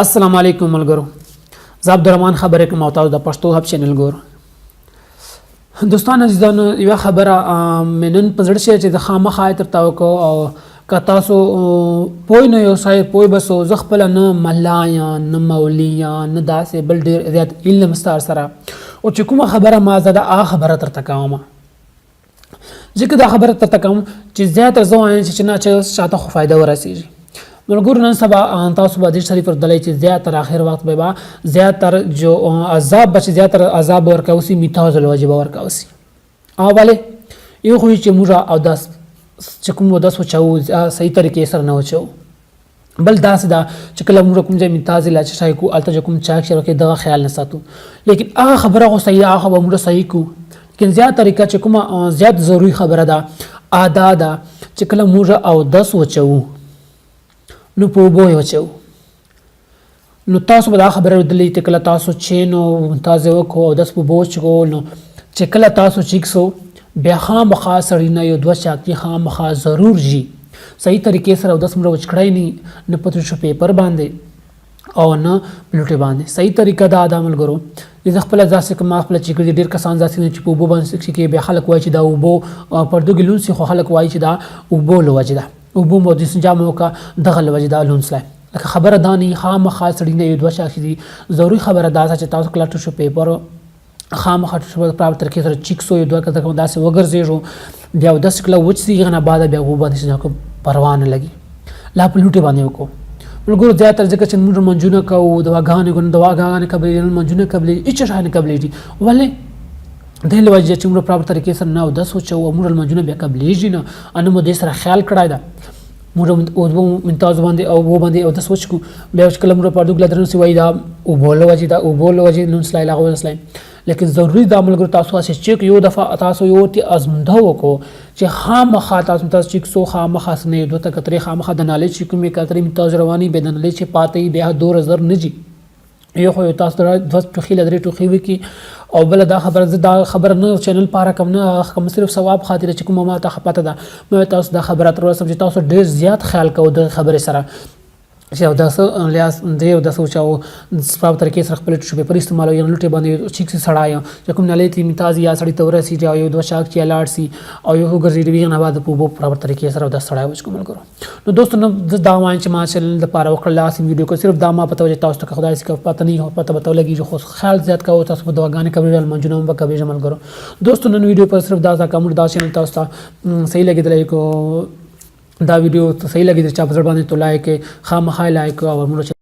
السلام علیکم ملګرو، زه عبدالرحمن خبرې کوم او تاسو د پښتو هب چینل ګورئ. دوستان عزیزانو، یوه خبره مې نن په زړه شوه چې د خامخا یې درته وکړو او که تاسو پوه نه یاست پوه به سو. زه خپله نه ملا یم نه مولي یم نه داسې بل ډېر زیات علم ستا سره، او چې کومه خبره ما زه د هغه خبره درته کوم. ځکه دا خبره درته کوم چې زیاته زه وایم چې نه چې چاته خو فایده ورسېږي. ملګرو نن سبا تاسو به دې شریف ورتلی چې زیاتر آخر وخت به زیاتر جو عذاب به چې زیاتر عذاب به ورکوو سي میتاز الوجه به ورکوو سي. او ولې یو خو چې موږ اودس چې کوم اودس وچوو صحیح طریقې سره نه وچوو. بل داسې ده چې کله موږ کوم ځای میتاز لا چې شای کو هلته چې کوم چاک شي ورکوي دغه خیال نه ساتو. لیکن هغه خبره خو صحیح ده، هغه به موږ صحیح کوو. لیکن زیات طریقه چې کومه زیات ضروري خبره ده ادا ده چې کله موږ اودس وچوو نو په اوبو یې وچوو. نو تاسو به دا خبره اورېدلې چې کله تاسو چینو تازه وکړو اودس په اوبو وچکو، نو چې کله تاسو چیک سو بیا خامخا سړي نه یو دوه چاقي خامخا ضرور جي صحیح طریقې سره اودس موږ وچ کړی نه په تشو پیپر باندې او نه پلوټې باندې. صحیح طریقه دا ده ملګرو. زه خپله داسې کوم ما خپله چې کړي ډېر کسان داسې دي چې په اوبو باندې کې بیا خلک وایي چې دا اوبو پردو کې لونځ سي، خو خلک وایي چې دا اوبو له وجې ده، اوبو مو د استنجا مو وکړه دغه له وجې دا لونځ لی. لکه خبره دا نه خامخا سړي نه یو دوه چاقي دي. ضروري خبره دا ده چې تاسو کله ټوشو پیپر خامخا ټوشو په پراپر طریقې سره چیک سو یو دوه کده داسې وګرځېږو بیا اودس کله وچ سي هغه نه بعد بیا اوبو باندې استنجا پروا نه لګي لا په لوټې باندې وکړو. ملګرو زیاتره ځکه چې موږ منځونه کوو دواګانې کوو، دواګانې قبلېږي منځونه قبلېږي هېڅ شی نه قبلېږي. ولې دې له وجې چې موږ پراپر طریقې سره نه اودس وچوو او موږ لمونځونه بیا قبلېږي نه نه مو دې سره خیال کړی ده. موږ اوبو ممتاز باندې او اوبو باندې اودس وچکو بیا چې کله موږ پردو ګله درنسي وایي دا اوبو له وجې دا اوبو له وجې لونځ لی هغه ونس لی. لیکن ضروري دا ملګرو تاسو هسې چیک یو دفعه تاسو یو ورته ازمونده وکړو چې خامخا تاسو چیک سو خامخا نه یو دوه کترې خامخا د نالۍ چې کومې کترې ممتاز رواني بیا د نالۍ چې پاتې بیا 2000 نه جي یو خو تاسو دوه ټوخي له درې ټوخي وکړي. او بله دا خبره زه دا خبره نه چینل پاره کوم نه کوم صرف ثواب خاطر چې کومه ما ته پته ده مې تاسو دا خبره تر اوسه چې تاسو ډېر زیات خیال کوئ د خبرې سره چې اودس لیاس دی اودس وچاو په طریقې سره خپل ټوشو پیپر استعمالوي یا لوټې باندې چیک سي سړای چې کوم نالۍ تی میتاز یا سړی ته ورسېږي او یو دوه چاق چې لاړ سي او یو ګرځېدي نه بعد په اوبو په طریقې سره اودس سړای وچ کومل کړو. نو دوستو نو دا وایم چې ما چینل د پاره وکړل لاسم ویډیو کو صرف دا ما پته وجه تاسو ته خدای سي پته نه پته بتاو لګي خو خیال زیات کوو تاسو په دواګانې قبلېږي منځونه هم قبلېږي عمل کړو. دوستو نن ویډیو پر صرف دا کوم دا چینل تاسو ته صحیح لګیدلی کو دا ویډیو صحیح لګیدل چې په ځړ باندې تو لایک خامخا لایک او موږ